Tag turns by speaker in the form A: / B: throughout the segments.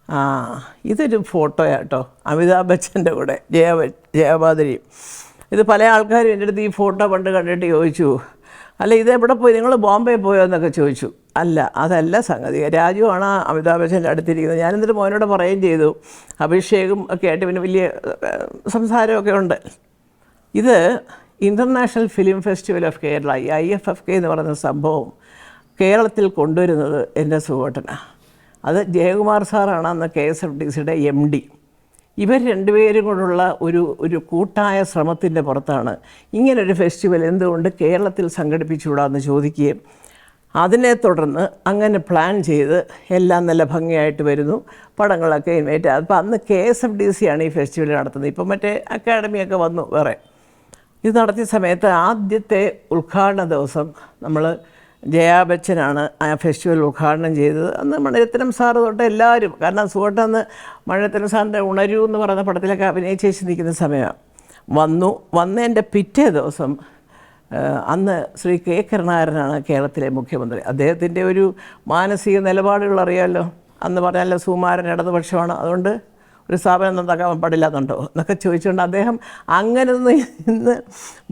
A: ആ ഇതൊരു ഫോട്ടോയാട്ടോ, അമിതാഭ് ബച്ചൻ്റെ കൂടെ ജയാബാദരി. ഇത് പല ആൾക്കാരും എൻ്റെ അടുത്ത് ഈ ഫോട്ടോ പണ്ട് കണ്ടിട്ട് ചോദിച്ചു, അല്ല ഇതെവിടെ പോയി, നിങ്ങൾ ബോംബെ പോയോ എന്നൊക്കെ ചോദിച്ചു. അല്ല, അതല്ല സംഗതി. രാജുവാണ് അമിതാഭ് ബച്ചൻ്റെ അടുത്തിരിക്കുന്നത്. ഞാനെന്നിട്ട് മോനോട് പറയുകയും ചെയ്തു, അഭിഷേകും ഒക്കെ ആയിട്ട് പിന്നെ വലിയ സംസാരമൊക്കെ ഉണ്ട്. ഇത് international film festival of Kerala, ഈ IFFK എന്ന് പറയുന്ന സംഭവം കേരളത്തിൽ കൊണ്ടുവരുന്നത് എൻ്റെ സുഹൃത്തനാണ്. അത് ജയകുമാർ സാറാണ് അന്ന് KSFDCയുടെ MD. ഇവർ രണ്ടുപേരും കൊണ്ടുള്ള ഒരു കൂട്ടായ ശ്രമത്തിൻ്റെ പുറത്താണ് ഇങ്ങനൊരു ഫെസ്റ്റിവൽ എന്തുകൊണ്ട് കേരളത്തിൽ സംഘടിപ്പിച്ചുകൂടാന്ന് ചോദിക്കുകയും അതിനെ തുടർന്ന് അങ്ങനെ പ്ലാൻ ചെയ്ത് എല്ലാം നല്ല ഭംഗിയായിട്ട് വരുന്നു, പടങ്ങളൊക്കെ ഇൻവൈറ്റ്. അപ്പോൾ അന്ന് KSFDC ആണ് ഈ ഫെസ്റ്റിവൽ നടത്തുന്നത്. ഇപ്പം മറ്റേ അക്കാഡമിയൊക്കെ വന്നു വേറെ. ഇത് നടത്തിയ സമയത്ത് ആദ്യത്തെ ഉദ്ഘാടന ദിവസം നമ്മൾ ജയാ ബച്ചനാണ് ആ ഫെസ്റ്റിവൽ ഉദ്ഘാടനം ചെയ്തത്. അന്ന് മണിരത്നം സാറ് തൊട്ട് എല്ലാവരും, കാരണം സുഹൃത്തന്ന് മണിരത്നം സാറിൻ്റെ ഉണരൂ എന്ന് പറയുന്ന പടത്തിലൊക്കെ അഭിനയിച്ചേച്ച് നിൽക്കുന്ന സമയമാണ്. വന്നതിൻ്റെ പിറ്റേ ദിവസം അന്ന് ശ്രീ K. കരുണാകരനാണ് കേരളത്തിലെ മുഖ്യമന്ത്രി. അദ്ദേഹത്തിൻ്റെ ഒരു മാനസിക നിലപാടുകൾ അറിയാമല്ലോ. അന്ന് പറഞ്ഞാൽ സുകുമാരൻ ഇടതുപക്ഷമാണ്, അതുകൊണ്ട് ഒരു സ്ഥാപനം നന്നാക്കാൻ പാടില്ലാന്നുണ്ടോ എന്നൊക്കെ ചോദിച്ചുകൊണ്ട് അദ്ദേഹം അങ്ങനെ ഇന്ന്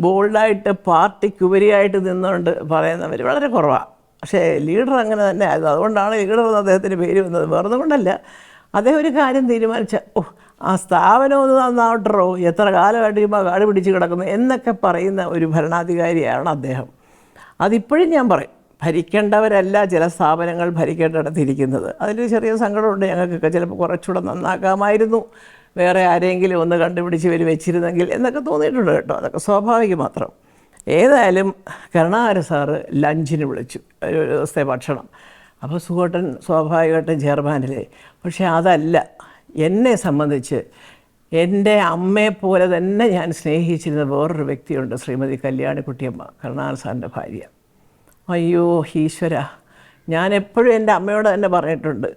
A: ബോൾഡായിട്ട് പാർട്ടിക്കുപരിയായിട്ട് നിന്നുകൊണ്ട് പറയുന്നവർ വളരെ കുറവാണ്. പക്ഷേ ലീഡർ അങ്ങനെ തന്നെ ആയിരുന്നു. അതുകൊണ്ടാണ് ലീഡർ എന്ന് അദ്ദേഹത്തിൻ്റെ പേര് വന്നത്, വേറൊന്നും കൊണ്ടല്ല. അദ്ദേഹം ഒരു കാര്യം തീരുമാനിച്ച, ആ സ്ഥാപനം ഒന്ന് നന്നാവട്ടോ, എത്ര കാലമായിട്ട് ചുമ്മാ കാട് പിടിച്ച് കിടക്കുന്നു എന്നൊക്കെ പറയുന്ന ഒരു ഭരണാധികാരിയാണ് അദ്ദേഹം. അതിപ്പോഴും ഞാൻ പറയും, ഭരിക്കേണ്ടവരല്ല ചില സ്ഥാപനങ്ങൾ ഭരിക്കേണ്ടിടത്തിരിക്കുന്നത്. അതിലൊരു ചെറിയ സങ്കടമുണ്ട് ഞങ്ങൾക്കൊക്കെ. ചിലപ്പോൾ കുറച്ചുകൂടെ നന്നാക്കാമായിരുന്നു, വേറെ ആരെങ്കിലും ഒന്ന് കണ്ടുപിടിച്ച് വെച്ചിരുന്നെങ്കിൽ എന്നൊക്കെ തോന്നിയിട്ടുണ്ട് കേട്ടോ. അതൊക്കെ സ്വാഭാവികം മാത്രം. ഏതായാലും കരുണാകരൻ സാറ് ലഞ്ചിന് വിളിച്ചു, ഒരു ദിവസത്തെ ഭക്ഷണം. അപ്പോൾ സുഹൃത്തൻ സ്വാഭാവികമായിട്ടും ചെയർമാനിലെ. പക്ഷേ അതല്ല, എന്നെ സംബന്ധിച്ച് എൻ്റെ അമ്മയെപ്പോലെ തന്നെ ഞാൻ സ്നേഹിച്ചിരുന്ന വേറൊരു വ്യക്തിയുണ്ട്, ശ്രീമതി കല്യാണിക്കുട്ടിയമ്മ, കരുണാകരൻ സാറിൻ്റെ ഭാര്യ. അയ്യോ ഈശ്വര, ഞാൻ എപ്പോഴും എൻ്റെ അമ്മയോട് തന്നെ പറഞ്ഞിട്ടുണ്ട്,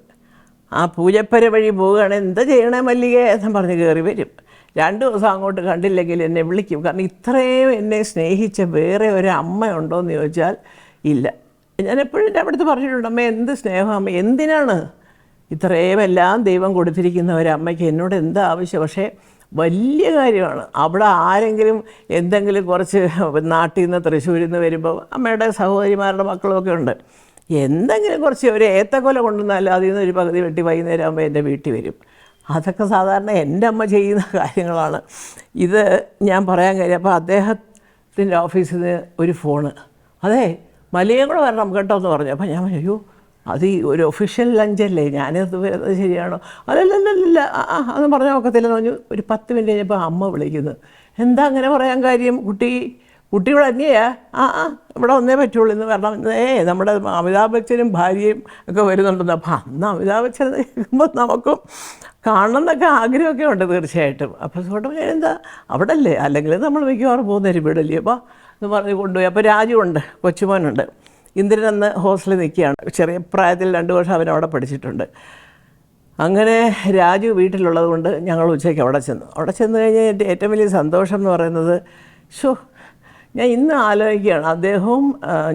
A: ആ പൂജപ്പര വഴി പോവുകയാണെങ്കിൽ എന്താ ചെയ്യണേ മല്ലികേ എന്ന് പറഞ്ഞ് കയറി വരും. 2 ദിവസം അങ്ങോട്ട് കണ്ടില്ലെങ്കിൽ എന്നെ വിളിക്കും. കാരണം ഇത്രയും എന്നെ സ്നേഹിച്ച വേറെ ഒരു അമ്മയുണ്ടോ എന്ന് ചോദിച്ചാൽ ഇല്ല. ഞാൻ എപ്പോഴും എൻ്റെ അവിടുത്തെ പറഞ്ഞിട്ടുണ്ട്, അമ്മ എന്ത് സ്നേഹം, അമ്മ എന്തിനാണ് ഇത്രയും എല്ലാം ദൈവം കൊടുത്തിരിക്കുന്ന ഒരമ്മയ്ക്ക് എന്നോട് എന്താ ആവശ്യം. പക്ഷേ വലിയ കാര്യമാണ്. അവിടെ ആരെങ്കിലും എന്തെങ്കിലും കുറച്ച് നാട്ടിൽ നിന്ന് തൃശ്ശൂരിൽ നിന്ന് വരുമ്പോൾ അമ്മയുടെ സഹോദരിമാരുടെ മക്കളുമൊക്കെ ഉണ്ട്, എന്തെങ്കിലും കുറച്ച് ഒരു ഏത്തക്കൊല കൊണ്ടുവന്നാൽ അതിൽ നിന്ന് ഒരു പകുതി വെട്ടി വൈകുന്നേരം ആകുമ്പോൾ എൻ്റെ വീട്ടിൽ വരും. അതൊക്കെ സാധാരണ എൻ്റെ അമ്മ ചെയ്യുന്ന കാര്യങ്ങളാണ്. ഇത് ഞാൻ പറയാൻ കാര്യം, അപ്പോൾ അദ്ദേഹത്തിൻ്റെ ഓഫീസിൽ നിന്ന് ഒരു ഫോണ്, അതെ മലയും കൂടെ വരണം കേട്ടോ എന്ന് പറഞ്ഞു. അപ്പോൾ ഞാൻ അയ്യോ അത് ഈ ഒരു ഒഫീഷ്യൽ ലഞ്ചല്ലേ, ഞാനത് വരുന്നത് ശരിയാണോ, അല്ലല്ലല്ല അതൊന്നും പറഞ്ഞാൽ ഒക്കത്തില്ലെന്ന് പറഞ്ഞു. ഒരു 10 മിനിറ്റ് കഴിഞ്ഞപ്പോൾ അമ്മ വിളിക്കുന്നത്, എന്താ അങ്ങനെ പറയാൻ കാര്യം, കുട്ടി ഇവിടെ തന്നെയാ, ഇവിടെ വന്നേ പറ്റുള്ളൂ ഇന്ന് വരണം. നമ്മുടെ അമിതാഭ് ബച്ചനും ഭാര്യയും ഒക്കെ വരുന്നുണ്ടെന്ന്. അപ്പോൾ അന്ന് അമിതാഭ് ബച്ചൻ കേൾക്കുമ്പോൾ നമുക്കും കാണണം എന്നൊക്കെ ആഗ്രഹമൊക്കെ ഉണ്ട് തീർച്ചയായിട്ടും. അപ്പോൾ സുഹൃത്തും ഞാൻ എന്താ അവിടെ അല്ലേ, അല്ലെങ്കിൽ നമ്മൾ മിക്കവാറും പോകുന്നൊരു വീടല്ലേ, അപ്പോൾ എന്ന് പറഞ്ഞ് കൊണ്ടുപോയി. അപ്പോൾ രാജുവുണ്ട്, കൊച്ചുമോനുണ്ട്. ഇന്ദ്രൻ അന്ന് ഹോസ്റ്റലിൽ നിൽക്കുകയാണ്. ചെറിയ പ്രായത്തിൽ 2 വർഷം അവനവിടെ പഠിച്ചിട്ടുണ്ട്. അങ്ങനെ രാജു വീട്ടിലുള്ളത് കൊണ്ട് ഞങ്ങൾ ഉച്ചയ്ക്ക് അവിടെ ചെന്ന് കഴിഞ്ഞാൽ എൻ്റെ ഏറ്റവും വലിയ സന്തോഷം എന്ന് പറയുന്നത്, ഞാൻ ഇന്ന് ആലോചിക്കുകയാണ്, അദ്ദേഹവും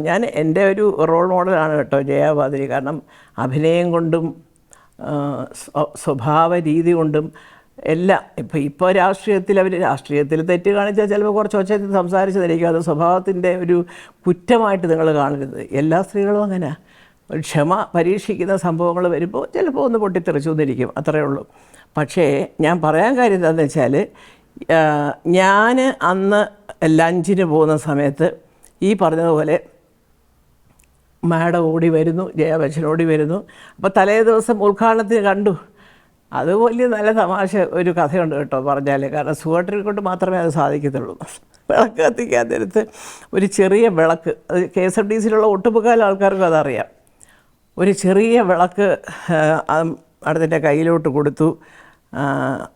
A: ഞാൻ എൻ്റെ ഒരു റോൾ മോഡലാണ് കേട്ടോ ജയാബാദരി. കാരണം അഭിനയം കൊണ്ടും സ്വഭാവ രീതി കൊണ്ടും എല്ലാം. ഇപ്പോൾ രാഷ്ട്രീയത്തിൽ തെറ്റ് കാണിച്ചാൽ ചിലപ്പോൾ കുറച്ച് ഒച്ചത്തിൽ സംസാരിച്ചതായിരിക്കും, അത് സ്വഭാവത്തിൻ്റെ ഒരു കുറ്റമായിട്ട് നിങ്ങൾ കാണരുത്. എല്ലാ സ്ത്രീകളും അങ്ങനെ ക്ഷമ പരീക്ഷിക്കുന്ന സംഭവങ്ങൾ വരുമ്പോൾ ചിലപ്പോൾ ഒന്ന് പൊട്ടിത്തെറിച്ചു എന്നിരിക്കും, അത്രയേ ഉള്ളൂ. പക്ഷേ ഞാൻ പറയാൻ കാര്യം എന്താണെന്ന് വെച്ചാൽ, ഞാൻ അന്ന് ലഞ്ചിന് പോകുന്ന സമയത്ത് ഈ പറഞ്ഞതുപോലെ മാഡം ഓടി വരുന്നു, ജയാ ബച്ചൻ ഓടി വരുന്നു. അപ്പോൾ തലേ ദിവസം ഉദ്ഘാടനത്തിന് കണ്ടു. അത് വലിയ നല്ല തമാശ ഒരു കഥയുണ്ട് കേട്ടോ പറഞ്ഞാൽ. കാരണം സുഹൃത്തിനെ കൊണ്ട് മാത്രമേ അത് സാധിക്കത്തുള്ളൂ. വിളക്ക് കത്തിക്കാൻ നേരത്ത് ഒരു ചെറിയ വിളക്ക്, അത് KSFDCയിലുള്ള ഒട്ടുമുക്കാൽ ആൾക്കാർക്കും അതറിയാം. ഒരു ചെറിയ വിളക്ക് അടുത്തിൻ്റെ കയ്യിലോട്ട് കൊടുത്തു,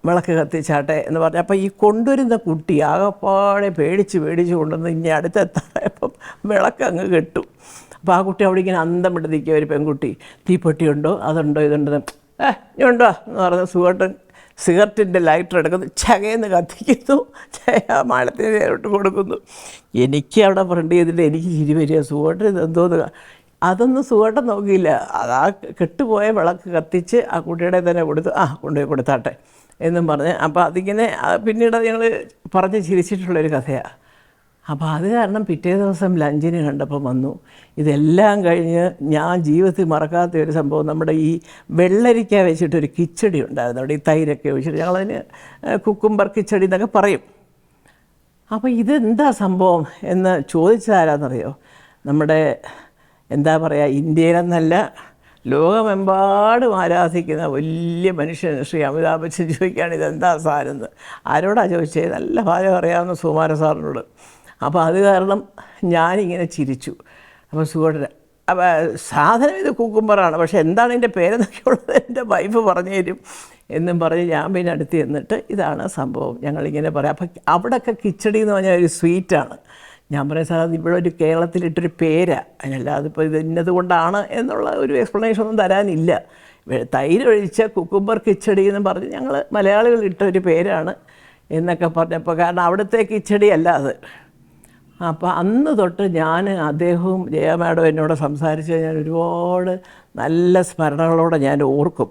A: വിളക്ക് കത്തിച്ചാട്ടെ എന്ന് പറഞ്ഞു. അപ്പോൾ ഈ കൊണ്ടുവരുന്ന കുട്ടി ആകെപ്പാടെ പേടിച്ച് കൊണ്ടുവന്ന് ഇനി അടുത്തെത്തായപ്പം വിളക്ക് അങ്ങ് കെട്ടു. അപ്പോൾ ആ കുട്ടി അവിടെ ഇങ്ങനെ അന്തം വിട്ട് നിൽക്കുക, ഒരു പെൺകുട്ടി. തീപ്പെട്ടിയുണ്ടോ, അതുണ്ടോ, ഇതുണ്ടെന്ന് ഉണ്ടോ എന്ന് പറഞ്ഞ് സുഹൃത്തൻ സിഗരറ്റിൻ്റെ ലൈറ്റർ എടുക്കുന്നു, ചകയെന്ന് കത്തിക്കുന്നു, മാളത്തിന് നേരിട്ട് കൊടുക്കുന്നു. എനിക്ക് അവിടെ ഫ്രണ്ട് ചെയ്തിട്ട് എനിക്ക് ചിരി വരിക, സുഹൃത്തിന് ഇതെന്തോന്ന്. അതൊന്നും സുഖമായിട്ട് നോക്കിയില്ല. അതാ കെട്ടുപോയ വിളക്ക് കത്തിച്ച് ആ കുട്ടിയുടെ തന്നെ കൊടുത്ത് കൊണ്ടുപോയി കൊടുത്താട്ടെ എന്നും പറഞ്ഞ്. അപ്പോൾ അതിങ്ങനെ പിന്നീട് ഞങ്ങൾ പറഞ്ഞ് ചിരിച്ചിട്ടുള്ളൊരു കഥയാണ്. അപ്പോൾ അത് കാരണം പിറ്റേ ദിവസം ലഞ്ചിന് കണ്ടപ്പോൾ വന്നു. ഇതെല്ലാം കഴിഞ്ഞ് ഞാൻ ജീവിതത്തിൽ മറക്കാത്ത ഒരു സംഭവം, നമ്മുടെ ഈ വെള്ളരിക്ക വെച്ചിട്ടൊരു കിച്ചടി ഉണ്ടായിരുന്നു അവിടെ, ഈ തൈരൊക്കെ ഒഴിച്ചിട്ട് ഞങ്ങളതിന് കുക്കുംബർ കിച്ചടി എന്നൊക്കെ പറയും. അപ്പോൾ ഇതെന്താ സംഭവം എന്ന് ചോദിച്ചതാരാന്നറിയോ? നമ്മുടെ എന്താ പറയുക, ഇന്ത്യയിലെന്നല്ല ലോകമെമ്പാടും ആരാധിക്കുന്ന വലിയ മനുഷ്യൻ ശ്രീ അമിതാഭ് ബച്ചൻ ചോദിക്കുകയാണ് ഇതെന്താ സാരെന്ന്. ആരോടാ ചോദിച്ചത്? നല്ല പാചകം അറിയാവുന്ന സുകുമാര സാറിനോട്. അപ്പോൾ അത് കാരണം ഞാനിങ്ങനെ ചിരിച്ചു. അപ്പോൾ സുഖേട്ടൻ അപ്പോൾ സാധനം ഇത് കുക്കുംബറാണ്, പക്ഷേ എന്താണ് ഇതിൻ്റെ പേരെന്നൊക്കെ ഉള്ളത് എൻ്റെ വൈഫ് പറഞ്ഞു തരും എന്നും പറഞ്ഞ് ഞാൻ പിന്നെ അടുത്ത് ചെന്നിട്ട് ഇതാണ് സംഭവം ഞങ്ങളിങ്ങനെ പറയാം. അപ്പം അവിടെയൊക്കെ കിച്ചടി എന്ന് പറഞ്ഞാൽ ഒരു സ്വീറ്റാണ്. ഞാൻ പറയാം സാർ ഇവിടെ ഒരു കേരളത്തിലിട്ടൊരു പേരാണ്, അതിനല്ലാതെ അതിപ്പോൾ ഇത് ഇന്നതുകൊണ്ടാണ് എന്നുള്ള ഒരു എക്സ്പ്ലനേഷൻ ഒന്നും തരാനില്ല. തൈര് ഒഴിച്ച കുക്കുംബർ കിച്ചടി എന്ന് പറഞ്ഞ് ഞങ്ങൾ മലയാളികൾ ഇട്ടൊരു പേരാണ് എന്നൊക്കെ പറഞ്ഞപ്പോൾ, കാരണം അവിടുത്തെ കിച്ചടി അല്ല അത്. അപ്പോൾ അന്ന് തൊട്ട് ഞാൻ അദ്ദേഹവും ജയ മാഡം എന്നോട് സംസാരിച്ച് ഞാൻ ഒരുപാട് നല്ല സ്മരണകളോടെ ഞാൻ ഓർക്കും.